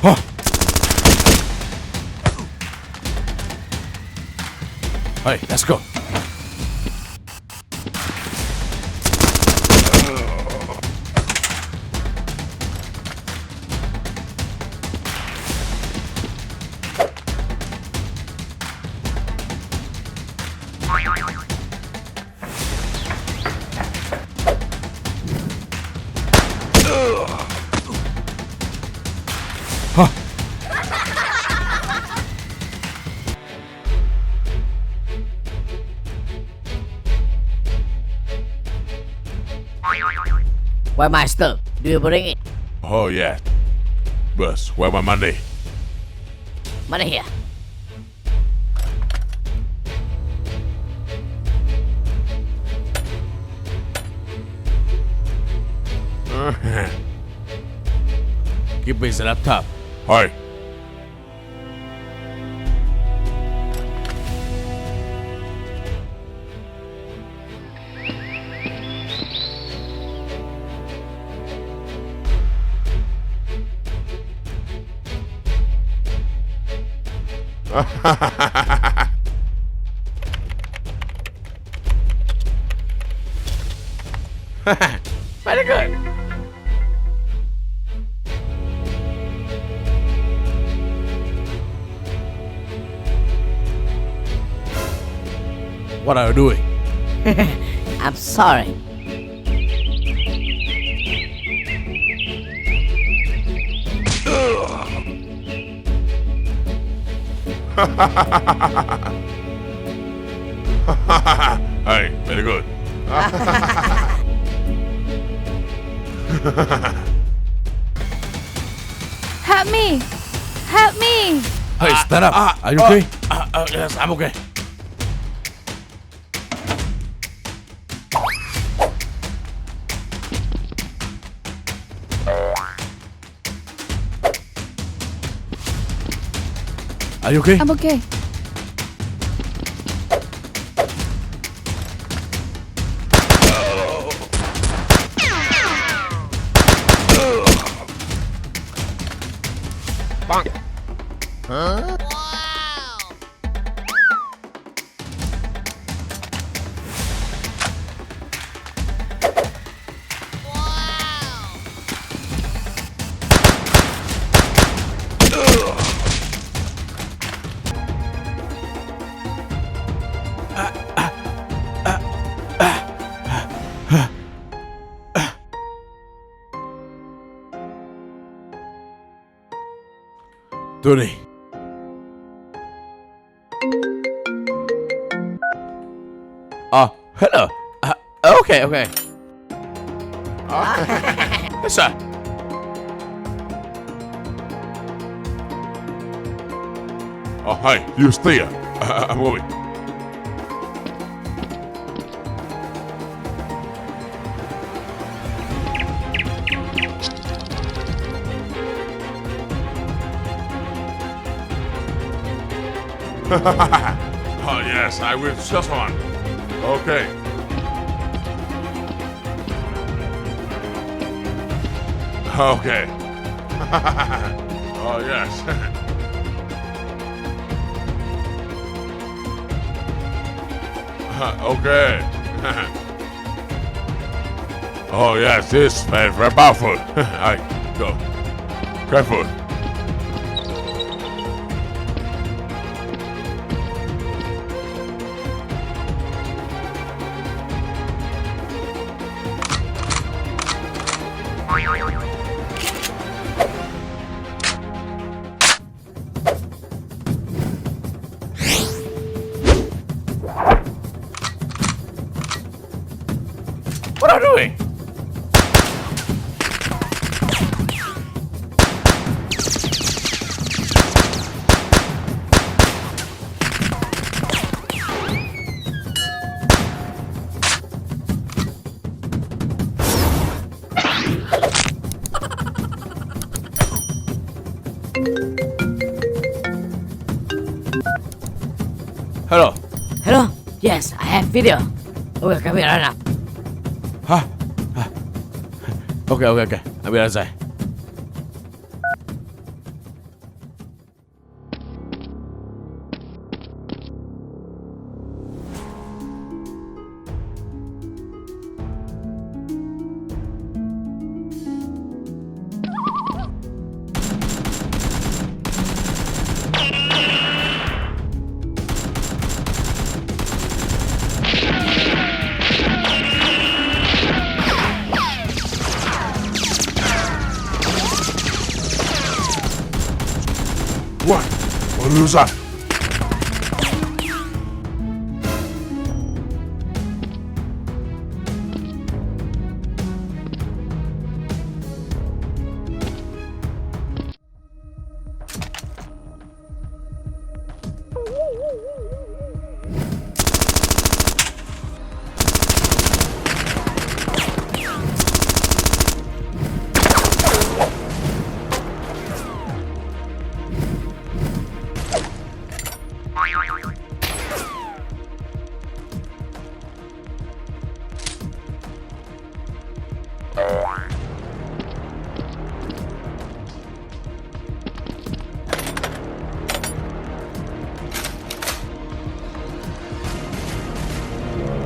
Huh. Hey, let's go. Why, Master? Do you bring it? Oh, yeah. Boss, where my money? Money here. Give me the laptop. Hi. Very good. What are you doing? I'm sorry. Hey, very good. Help me! Help me! Hey, stand up. Are you okay? Yes, I'm okay. Are you okay? I'm okay. Tony. Hello. Okay. Yes, sir. Oh, hi. You stay here. I'm going. Oh, yes, I will just one. Okay. Okay. Oh, yes. Okay. Oh, yes, this is very, very powerful. I go. Careful. What are you doing? Hello. Hello? Yes, I have video. Okay, come here right now. Hả? Ok. Anh biết là gì? What? What is that?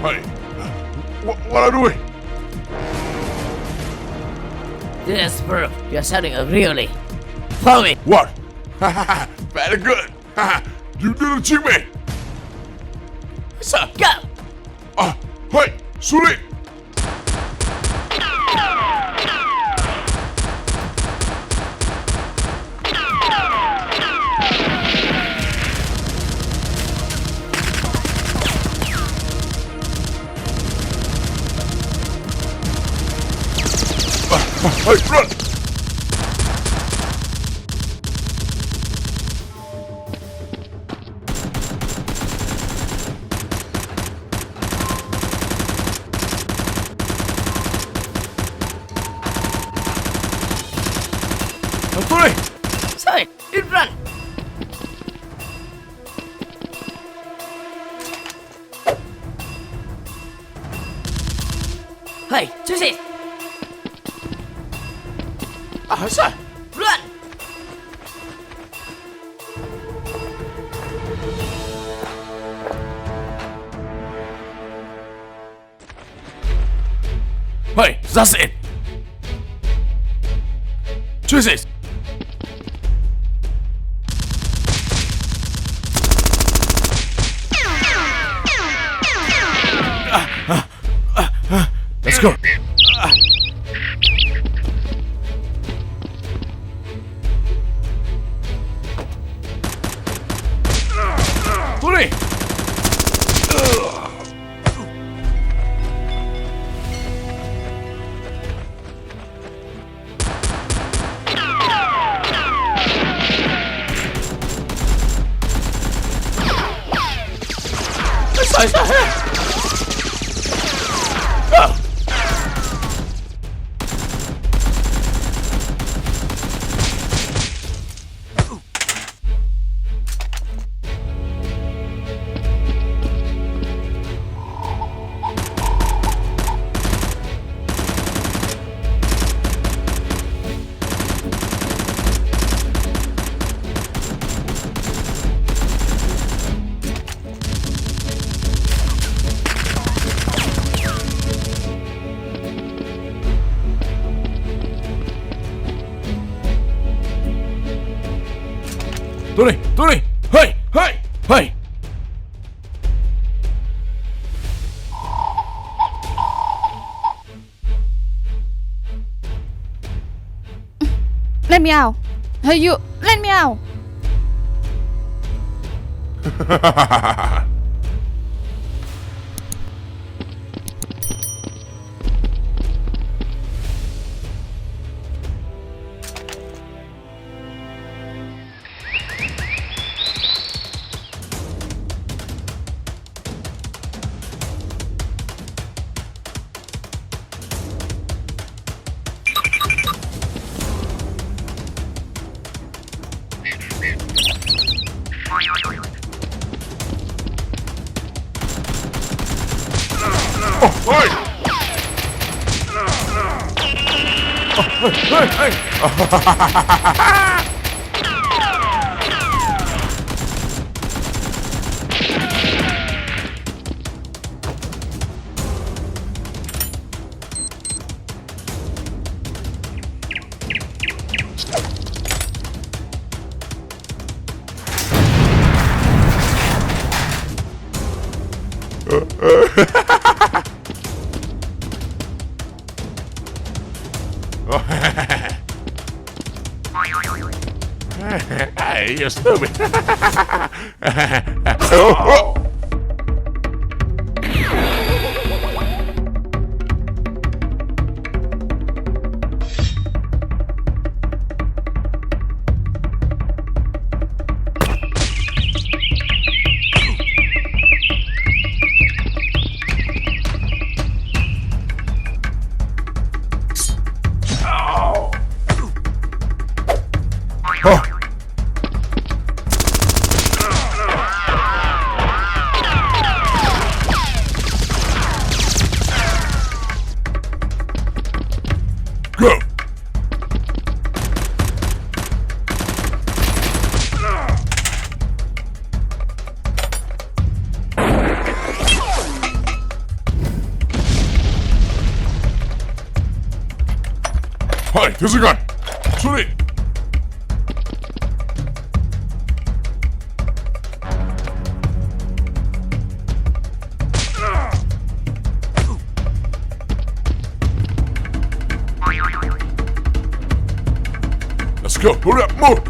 Hey, what are you doing? This proof you're sounding really. Follow me. What? Very good. You didn't achieve me. Yes, sir. Go. Hey, shoot it. Hey, run! Anthony! Sorry, you run. Hey, choose it. Yes, sir. Run. Hey, that's it. Choose it. Let's go. Tony! Tony! Hey! Hey! Hey! Let me out. Hey, you, let me out. Hey, you stupid. Oh. Oh. Go. Hi, there's a gun. Shoot it. Let's go. Hurry up, move.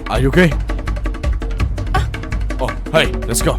Are you okay? Oh, hey, let's go.